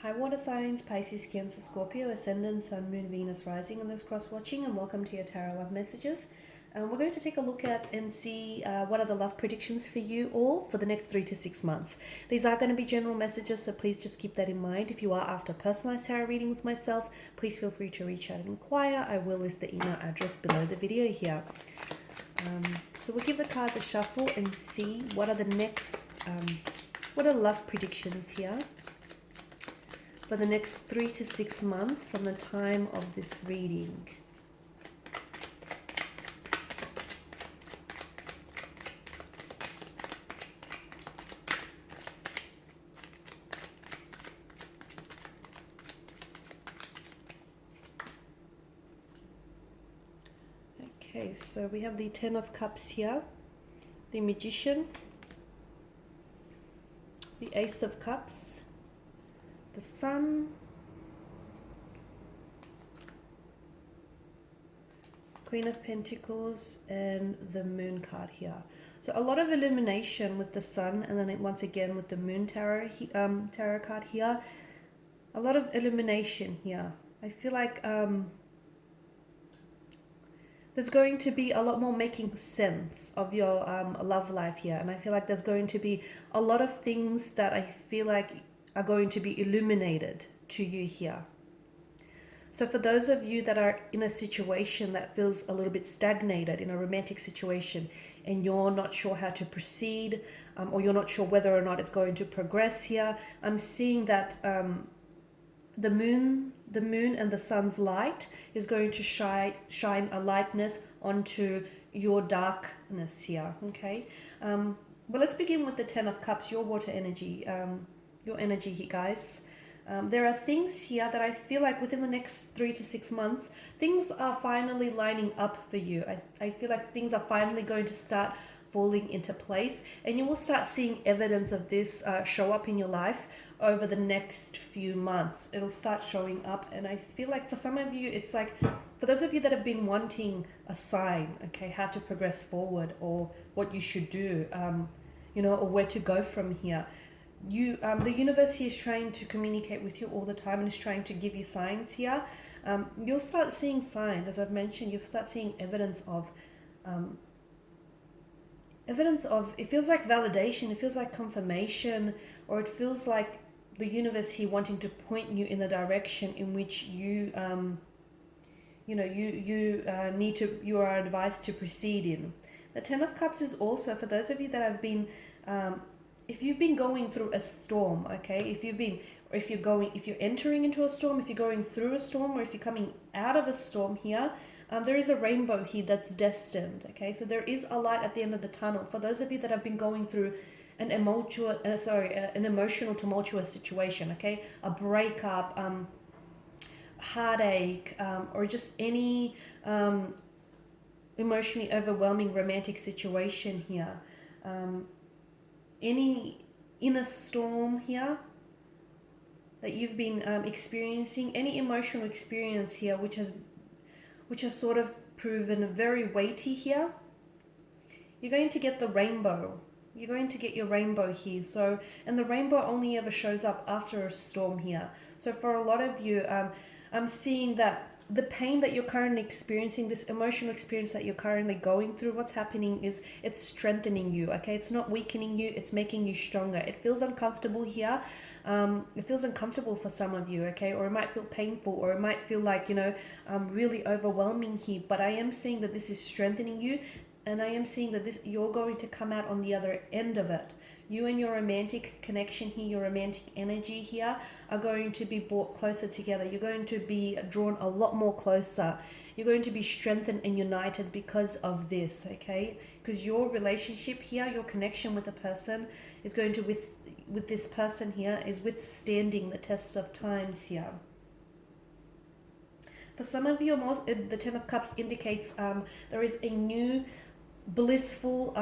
Hi water signs, Pisces, Cancer, Scorpio, Ascendant, Sun, Moon, Venus, Rising, and those cross-watching, and welcome to your Tarot Love Messages. We're going to take a look at and see what are the love predictions for you all for the next 3 to 6 months. These are going to be general messages, so please just keep that in mind. If you are after a personalized tarot reading with myself, please feel free to reach out and inquire. I will list the email address below the video here. So we'll give the cards a shuffle and see what are the next, what are love predictions here for the next 3 to 6 months from the time of this reading. Okay, so we have the Ten of Cups here, the Magician, the Ace of Cups, the Sun, Queen of Pentacles, and the Moon card here. So a lot of illumination with the Sun, and then once again with the Moon tarot card here. A lot of illumination here. I feel like there's going to be a lot more making sense of your love life here. And I feel like there's going to be a lot of things that I feel like are going to be illuminated to you here. So for those of you that are in a situation that feels a little bit stagnated, in a romantic situation, and you're not sure how to proceed, or you're not sure whether or not it's going to progress here, I'm seeing that the moon and the sun's light is going to shine a lightness onto your darkness here. Okay, but let's begin with the Ten of Cups, your water energy, your energy here, guys. There are things here that I feel like within the next 3 to 6 months, things are finally lining up for you. I feel like things are finally going to start falling into place, and you will start seeing evidence of this show up in your life over the next few months. It'll start showing up, and I feel like for some of you, it's like, for those of you that have been wanting a sign, okay, how to progress forward, or what you should do, you know, or where to go from here. The universe here is trying to communicate with you all the time and is trying to give you signs here. You'll start seeing signs, as I've mentioned. You'll start seeing evidence of, it feels like validation, it feels like confirmation, or it feels like the universe here wanting to point you in the direction in which you, you know, you are advised to proceed in. The Ten of Cups is also for those of you that have been, if you've been going through a storm, okay, if you're entering into a storm, if you're going through a storm, or if you're coming out of a storm here, there is a rainbow here that's destined, okay? So there is a light at the end of the tunnel. For those of you that have been going through an emotional tumultuous situation, okay? A breakup, heartache, or just any emotionally overwhelming romantic situation here. Any inner storm here that you've been experiencing, any emotional experience here which has sort of proven very weighty here, you're going to get the rainbow. You're going to get your rainbow here. So, and the rainbow only ever shows up after a storm here. So for a lot of you, I'm seeing that the pain that you're currently experiencing, this emotional experience that you're currently going through, what's happening is it's strengthening you, okay? It's not weakening you, it's making you stronger. It feels uncomfortable here. It feels uncomfortable for some of you, okay? Or it might feel painful, or it might feel like, you know, really overwhelming here. But I am seeing that this is strengthening you, and I am seeing that you're going to come out on the other end of it. You and your romantic connection here, your romantic energy here, are going to be brought closer together. You're going to be drawn a lot more closer. You're going to be strengthened and united because of this, okay? Because your relationship here, your connection with a person is going to, with this person here, is withstanding the test of times here. For some of you, the Ten of Cups indicates there is a new blissful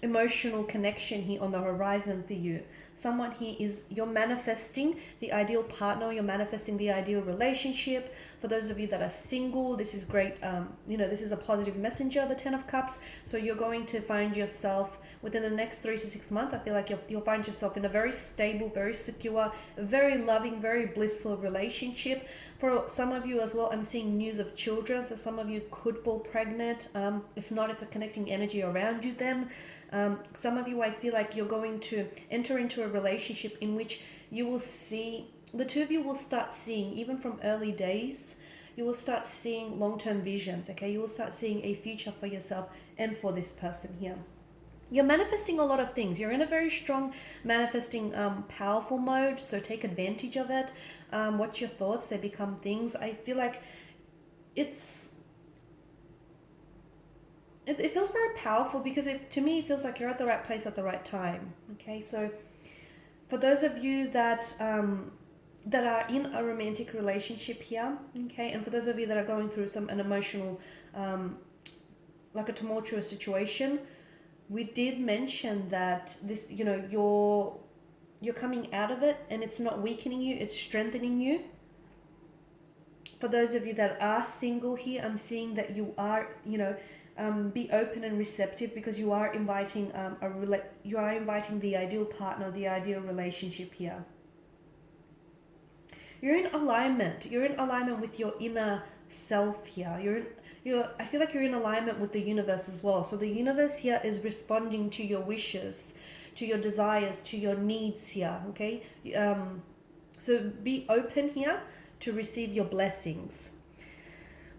emotional connection here on the horizon for you. Someone here you're manifesting the ideal partner, you're manifesting the ideal relationship. For those of you that are single, this is great. This is a positive messenger, the 10 of Cups. So you're going to find yourself within the next 3 to 6 months. I feel like you'll find yourself in a very stable, very secure, very loving, very blissful relationship. For some of you as well, I'm seeing news of children. So some of you could fall pregnant. If not, it's a connecting energy around you then. Some of you, I feel like you're going to enter into a relationship in which you will see, the two of you will start seeing, even from early days, you will start seeing long-term visions, okay? You will start seeing a future for yourself and for this person here. You're manifesting a lot of things. You're in a very strong manifesting powerful mode, so take advantage of it. Watch your thoughts, they become things. I feel like it feels very powerful because to me it feels like you're at the right place at the right time. Okay, so for those of you that are in a romantic relationship here, okay, and for those of you that are going through an emotional, like a tumultuous situation, we did mention that this, you're coming out of it and it's not weakening you, it's strengthening you. For those of you that are single here, I'm seeing that you are, be open and receptive because you are inviting the ideal partner, the ideal relationship here. You're in alignment. You're in alignment with your inner self here. I feel like you're in alignment with the universe as well. So the universe here is responding to your wishes, to your desires, to your needs here. Okay. So be open here to receive your blessings.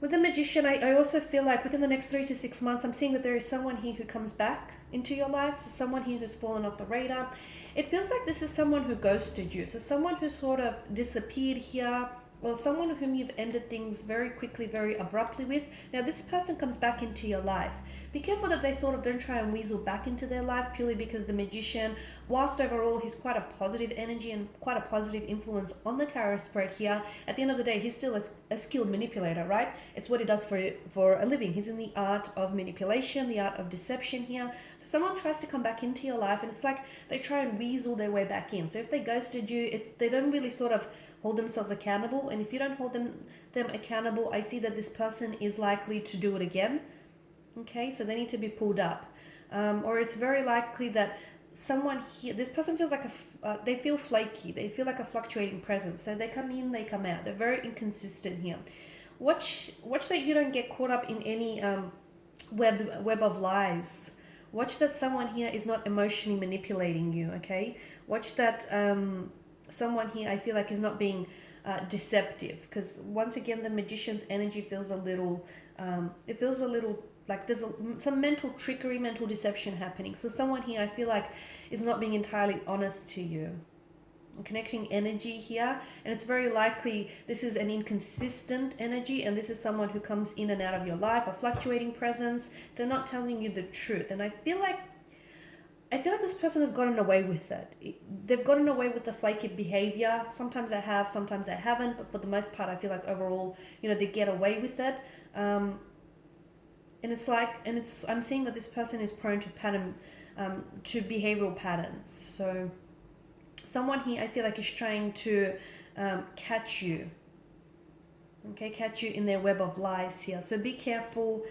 With the Magician, I also feel like within the next 3 to 6 months, I'm seeing that there is someone here who comes back into your life. So someone here who's fallen off the radar. It feels like this is someone who ghosted you. So someone who sort of disappeared here, or someone whom you've ended things very quickly, very abruptly with. Now this person comes back into your life. Be careful that they sort of don't try and weasel back into their life purely because the Magician, whilst overall he's quite a positive energy and quite a positive influence on the tarot spread here, at the end of the day, he's still a skilled manipulator, right? It's what he does for a living. He's in the art of manipulation, the art of deception here. So someone tries to come back into your life and it's like they try and weasel their way back in. So if they ghosted you, they don't really sort of hold themselves accountable. And if you don't hold them accountable, I see that this person is likely to do it again. Okay, so they need to be pulled up. Or it's very likely that someone here, this person feels like they feel flaky. They feel like a fluctuating presence. So they come in, they come out. They're very inconsistent here. Watch that you don't get caught up in any web of lies. Watch that someone here is not emotionally manipulating you, okay? Watch that someone here, I feel like, is not being deceptive. Because once again, the Magician's energy feels a little, like there's some mental trickery, mental deception happening. So someone here, I feel like, is not being entirely honest to you. I'm connecting energy here, and it's very likely this is an inconsistent energy, and this is someone who comes in and out of your life, a fluctuating presence. They're not telling you the truth, and I feel like this person has gotten away with it. They've gotten away with the flaky behavior. Sometimes they have, sometimes they haven't, but for the most part, I feel like overall, they get away with it. I'm seeing that this person is prone to behavioral patterns. So someone here, I feel like, is trying to catch you. Okay, catch you in their web of lies here. So be careful.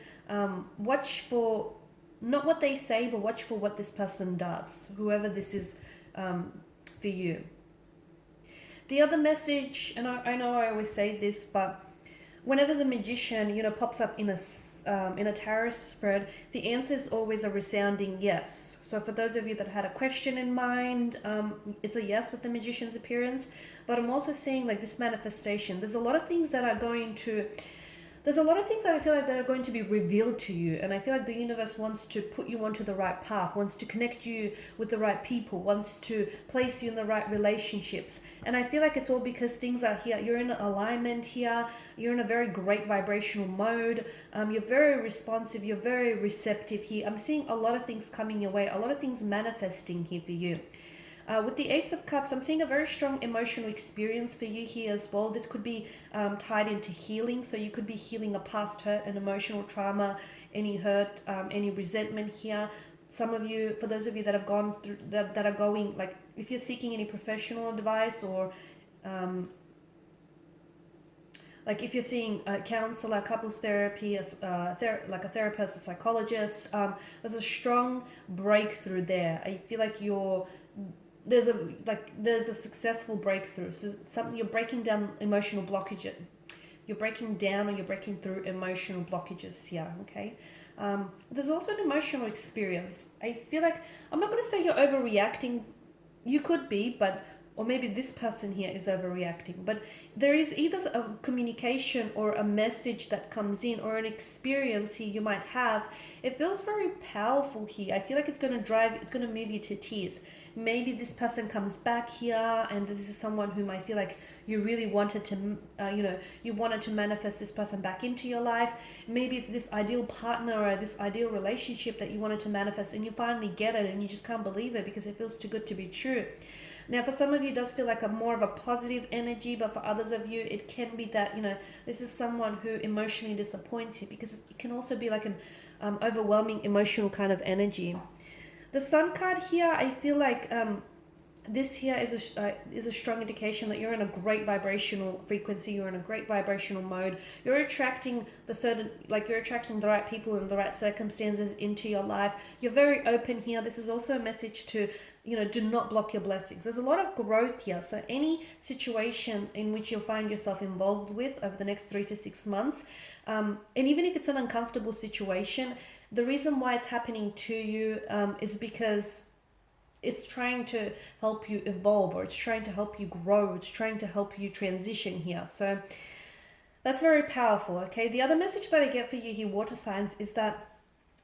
Watch for not what they say, but watch for what this person does, whoever this is for you. The other message, and I know I always say this, but whenever the Magician, pops up in a tarot spread, the answer is always a resounding yes. So for those of you that had a question in mind, it's a yes with the Magician's appearance. But I'm also seeing like this manifestation. There's a lot of things that I feel like that are going to be revealed to you, and I feel like the universe wants to put you onto the right path, wants to connect you with the right people, wants to place you in the right relationships. And I feel like it's all because things are here. You're in alignment here. You're in a very great vibrational mode. You're very responsive. You're very receptive here. I'm seeing a lot of things coming your way, a lot of things manifesting here for you. With the Ace of Cups, I'm seeing a very strong emotional experience for you here as well. This could be tied into healing. So you could be healing a past hurt, an emotional trauma, any hurt, any resentment here. Some of you, for those of you that have gone through, that are going, like if you're seeking any professional advice or like if you're seeing a counselor, couples therapy, like a therapist, a psychologist, there's a strong breakthrough there. I feel like there's a successful breakthrough. So something, you're breaking down emotional blockages. You're breaking down, or you're breaking through emotional blockages here. Okay. There's also an emotional experience. I feel like, I'm not going to say you're overreacting. You could be, but, or maybe this person here is overreacting, but there is either a communication or a message that comes in, or an experience here you might have. It feels very powerful here. I feel like it's going to move you to tears. Maybe this person comes back here, and this is someone whom I feel like you really wanted to, you wanted to manifest this person back into your life. Maybe it's this ideal partner or this ideal relationship that you wanted to manifest, and you finally get it, and you just can't believe it because it feels too good to be true. Now, for some of you, it does feel like a more of a positive energy, but for others of you, it can be that, this is someone who emotionally disappoints you, because it can also be like an overwhelming emotional kind of energy. The Sun card here, I feel like this here is a strong indication that you're in a great vibrational frequency. You're in a great vibrational mode. You're attracting you're attracting the right people and the right circumstances into your life. You're very open here. This is also a message to, do not block your blessings. There's a lot of growth here. So any situation in which you'll find yourself involved with over the next 3 to 6 months, and even if it's an uncomfortable situation, the reason why it's happening to you is because it's trying to help you evolve, or it's trying to help you grow. It's trying to help you transition here. So that's very powerful, okay? The other message that I get for you here, water signs, is that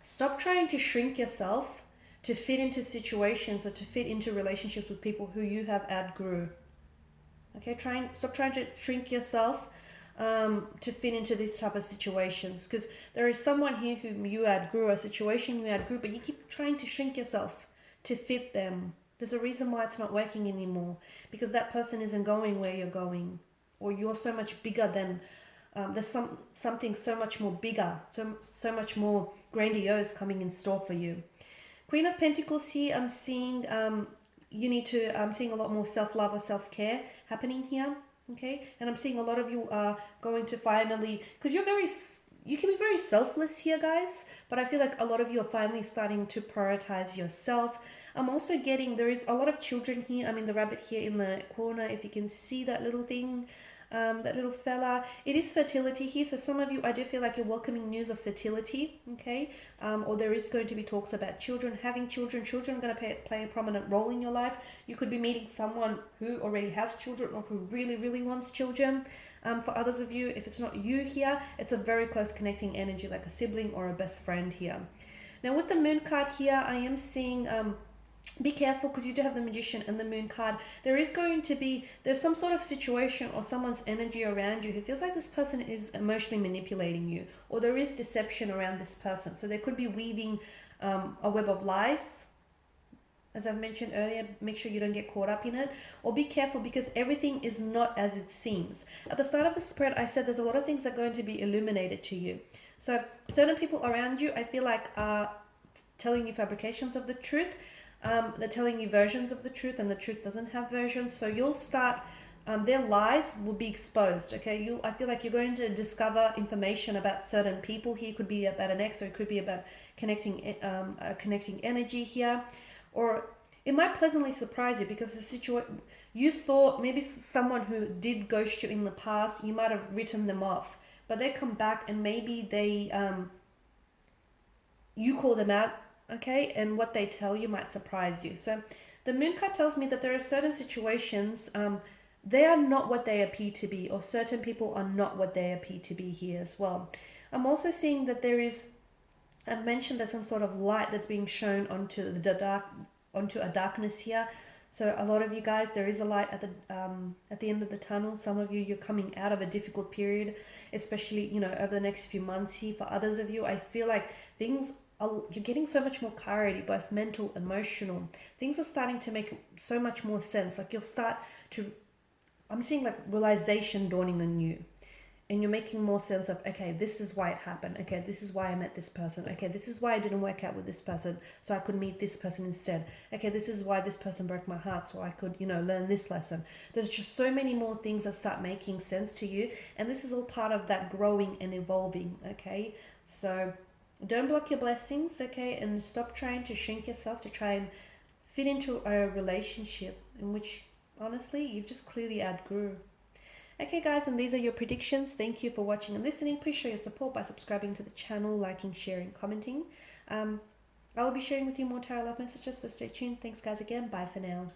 stop trying to shrink yourself to fit into situations or to fit into relationships with people who you have outgrew. Okay, stop trying to shrink yourself to fit into these type of situations, because there is someone here whom you outgrew, a situation you outgrew, but you keep trying to shrink yourself to fit them. There's a reason why it's not working anymore, because that person isn't going where you're going, or you're so much bigger than, there's something so much more bigger, so much more grandiose coming in store for you. Queen of Pentacles here, I'm seeing I'm seeing a lot more self-love or self-care happening here. Okay, and I'm seeing a lot of you are going to finally, because you can be very selfless here, guys, but I feel like a lot of you are finally starting to prioritize yourself. I'm also getting, there is a lot of children here. I mean, the rabbit here in the corner, if you can see that little thing, that little fella, it is fertility here. So some of you, I do feel like you're welcoming news of fertility, okay? Or there is going to be talks about children, having children. Children are going to play a prominent role in your life. You could be meeting someone who already has children, or who really, really wants children. For others of you, if it's not you here, it's a very close connecting energy, like a sibling or a best friend here. Now with the Moon card here, I am seeing be careful, because you do have the Magician and the Moon card. There's some sort of situation or someone's energy around you who feels like this person is emotionally manipulating you, or there is deception around this person. So they could be weaving a web of lies. As I've mentioned earlier, make sure you don't get caught up in it, or be careful, because everything is not as it seems. At the start of the spread, I said there's a lot of things that are going to be illuminated to you. So certain people around you, I feel like, are telling you fabrications of the truth. They're telling you versions of the truth, and the truth doesn't have versions. So you'll start, their lies will be exposed, okay? I feel like you're going to discover information about certain people here. It could be about an ex, or it could be about connecting energy here. Or it might pleasantly surprise you, because you thought maybe someone who did ghost you in the past, you might have written them off, but they come back, and maybe you call them out, okay, and what they tell you might surprise you. So the Moon card tells me that there are certain situations, they are not what they appear to be, or certain people are not what they appear to be here as well. I'm also seeing that I mentioned there's some sort of light that's being shown onto a darkness here. So a lot of you guys, there is a light at the end of the tunnel. Some of you, you're coming out of a difficult period, especially over the next few months here. For others of you, I feel like you're getting so much more clarity, both mental, emotional. Things are starting to make so much more sense. Like I'm seeing like realization dawning on you. and you're making more sense of, okay, this is why it happened. Okay, this is why I met this person. Okay, this is why I didn't work out with this person, so I could meet this person instead. Okay, this is why this person broke my heart, so I could, learn this lesson. There's just so many more things that start making sense to you, and this is all part of that growing and evolving. Okay, so don't block your blessings. Okay, and stop trying to shrink yourself to try and fit into a relationship in which, honestly, you've just clearly outgrew. Okay guys, and these are your predictions. Thank you for watching and listening. Please show your support by subscribing to the channel, liking, sharing, commenting. I will be sharing with you more tarot love messages, so stay tuned. Thanks guys again. Bye for now.